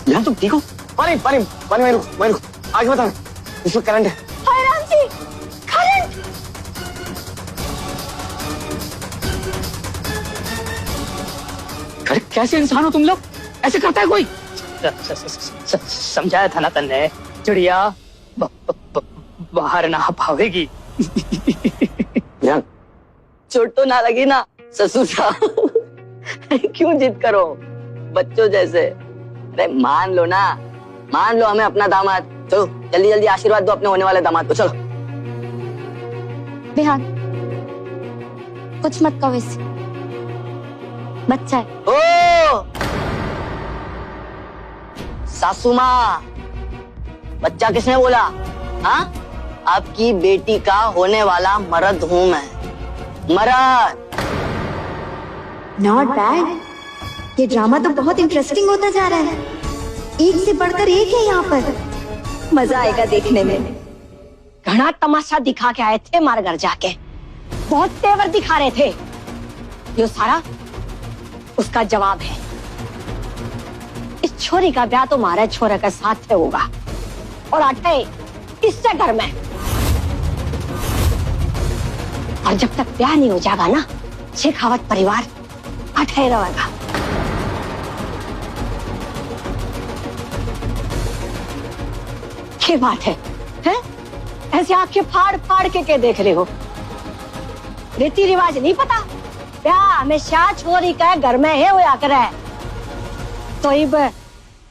यहाँ तुम ठीक हो? पानी पानी पानी मैं रुक आगे बता, इसमें करंट है। करंट? अरे कैसे इंसान हो तुम लोग, ऐसे करता है कोई? समझाया था ना तन्ने, चिड़िया बाहर ना पावेगी। चोट तो ना लगी ना ससुर साहब? क्यों जिद करो बच्चों जैसे? अरे मान लो ना, मान लो हमें अपना दामाद। चलो जल्दी जल्दी आशीर्वाद दो अपने होने वाले दामाद को। चलो बिहान कुछ मत कहो, इससे बच्चा है। ओ सासू माँ, बच्चा किसने बोला? हाँ, आपकी बेटी का होने वाला मर्द हूं मैं, मर्द। Not bad. ये ड्रामा तो बहुत इंटरेस्टिंग होता जा रहा है, एक से बढ़कर एक है यहाँ पर। मजा आएगा देखने में। घना तमाशा दिखा के आए थे हमारे घर जाके, बहुत तेवर दिखा रहे थे। ये सारा उसका जवाब है। इस छोरी का ब्याह तो हमारे छोरे के साथ होगा और आटे इससे घर में। और जब तक ब्याह नहीं हो जाएगा ना, शेखावत परिवार अठे रहेगा। क्या बात है, हैं? ऐसे आंखें फाड़ फाड़ के देख रहे हो? रीति रिवाज नहीं पता? ब्याह हमेशा छोरी का घर में है होया करे। तो इब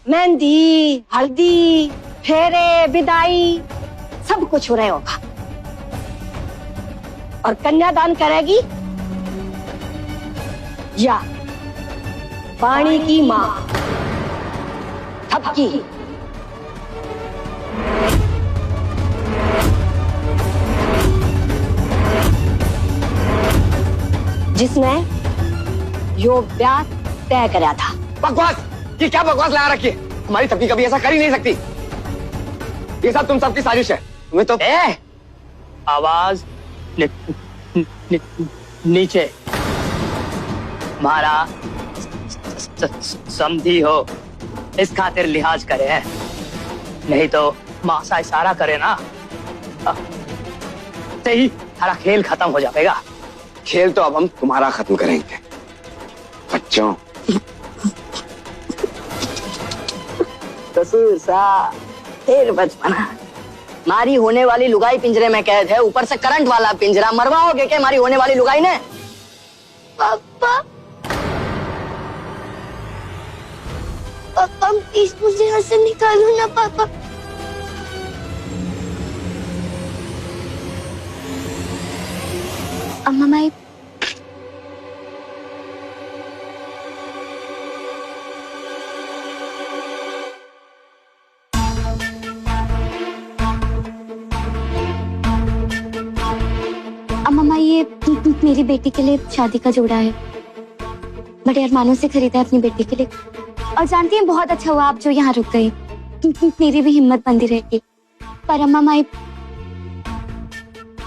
मेहंदी, हल्दी, फेरे, विदाई सब कुछ हो रहा होगा। और कन्यादान करेगी या पानी की माँ थपकी। जिसने यो ब्याह तय करा था। बकवास! ये क्या बकवास लगा रखी है? हमारी थपकी कभी ऐसा कर ही नहीं सकती। ये सब तुम सबकी साजिश है। तुम्हें तो आवाज नीचे। मारा समझी हो, इस खातिर लिहाज करे है, नहीं तो मासा इशारा करे ना सही सारा खेल खत्म हो जाएगा। खेल तो अब हम तुम्हारा खत्म करेंगे बच्चों। ससुर साहब फिर बचपना। मारी होने वाली लुगाई पिंजरे में कैद है, ऊपर से करंट वाला पिंजरा। मरवाओगे क्या मारी होने वाली लुगाई ने? पापा, पापा प्लीज मुझे यहाँ से निकालो ना पापा। अम्मा मैं अम्मा ये मेरी बेटी के लिए शादी का जोड़ा है, बड़े अरमानों से खरीदा है अपनी बेटी के लिए। और जानती हैं बहुत अच्छा हुआ आप जो यहाँ रुक गई, मेरी भी हिम्मत बंदी रहेगी। पर अम्मा माई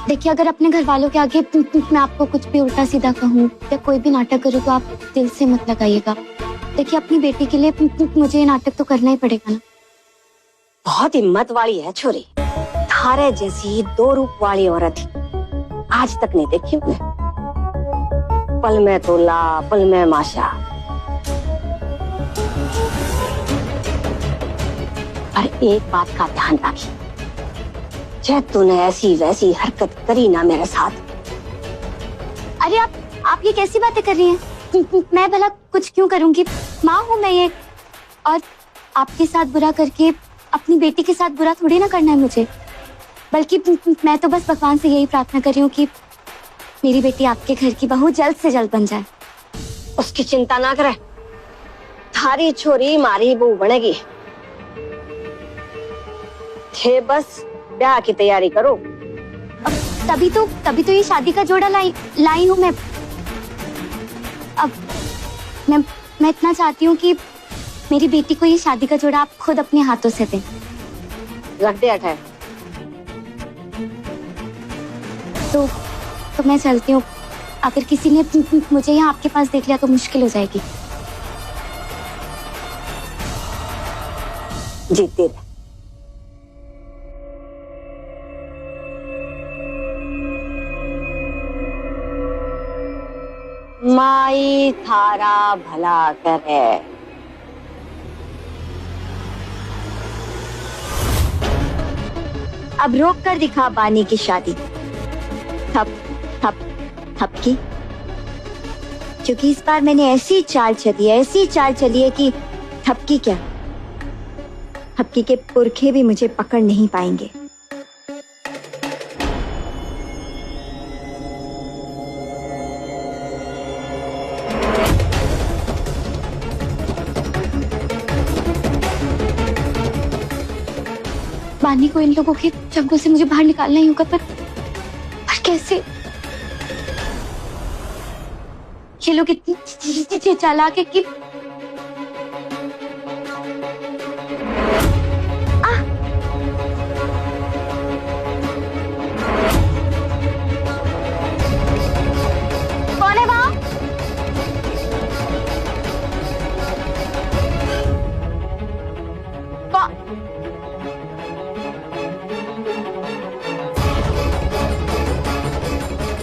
देखिए, अगर अपने घर वालों के आगे मैं आपको कुछ भी उल्टा सीधा कहूँ या कोई भी नाटक करूँ तो आप दिल से मत लगाइएगा। देखिए अपनी बेटी के लिए मुझे ये नाटक तो करना ही पड़ेगा ना। बहुत हिम्मत वाली है छोरी, थारे जैसी दो रूप वाली औरत आज तक नहीं देखी मैं। पल में तोला, पल में माशा। और एक बात का ध्यान रखी, जब तूने ऐसी वैसी हरकत करी ना मेरे साथ। अरे आप ये कैसी बातें कर रही हैं? मैं भला कुछ क्यों करूंगी? माँ हूँ मैं ये, और आपके साथ बुरा करके अपनी बेटी के साथ बुरा थोड़ी ना करना है मुझे। बल्कि मैं तो बस भगवान से यही प्रार्थना कर रही हूँ कि मेरी बेटी आपके घर की बहू जल्द से जल्द बन जाए। उसकी चिंता ना करे, थारी छोरी मारी बहू बनेगी। थे बस ब्याह की तैयारी करो। तभी तो ये शादी का जोड़ा लाई हूँ मैं। अब मैं इतना चाहती हूँ कि मेरी बेटी को ये शादी का जोड़ा आप खुद अपने हाथों से दें। रख दे अठे। तो मैं चलती हूँ। अगर किसी ने मुझे यहाँ आपके पास देख लिया तो मुश्किल हो जाएगी। जीतती रहे। माई थारा भला करे। अब रोक कर दिखा बानी की शादी। थप थप थप की, क्योंकि इस बार मैंने ऐसी चाल चली है कि थपकी क्या, थपकी के पुरखे भी मुझे पकड़ नहीं पाएंगे। बानी को इन लोगों के चंगुल से मुझे बाहर निकालना ही होगा, पर कैसे? ये लोग इतनी चालाक है कि कौन है वहां?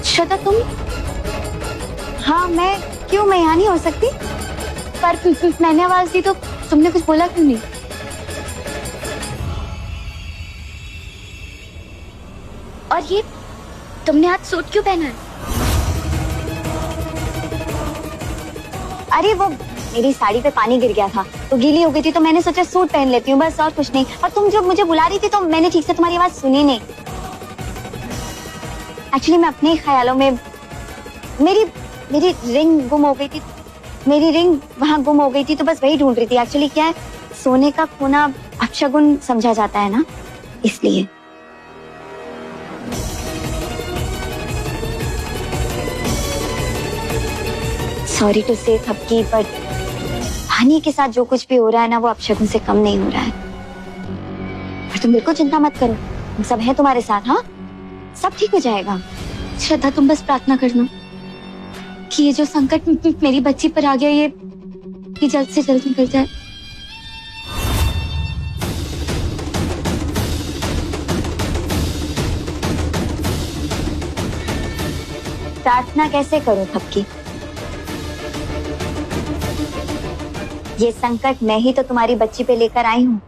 श्रद्धा तुम? हाँ मैं यहाँ नहीं हो सकती, पर मैंने आवाज दी तो तुमने कुछ बोला क्यों नहीं? और ये तुमने आज सूट क्यों पहना है? अरे वो मेरी साड़ी पे पानी गिर गया था तो गीली हो गई थी, तो मैंने सोचा सूट पहन लेती हूँ, बस और कुछ नहीं। और तुम जब मुझे बुला रही थी तो मैंने ठीक से तुम्हारी आवाज सुनी नहीं। एक्चुअली मैं अपने ख्यालों में मेरी रिंग गुम हो गई थी, मेरी रिंग वहां गुम हो गई थी, तो बस वही ढूंढ रही थी। एक्चुअली क्या है, सोने का खोना अपशगुन समझा जाता है ना, इसलिए। सॉरी टू से थपकी, पर हानि के साथ जो कुछ भी हो रहा है ना, वो अपशगुन से कम नहीं हो रहा है। पर तुम बिल्कुल चिंता मत करो, हम सब हैं तुम्हारे साथ। हाँ, सब ठीक हो जाएगा। श्रद्धा तुम बस प्रार्थना करना कि ये जो संकट मेरी बच्ची पर आ गया, ये जल्द से जल्द निकल जाए। प्रार्थना कैसे करूं थपकी? ये संकट मैं ही तो तुम्हारी बच्ची पे लेकर आई हूँ।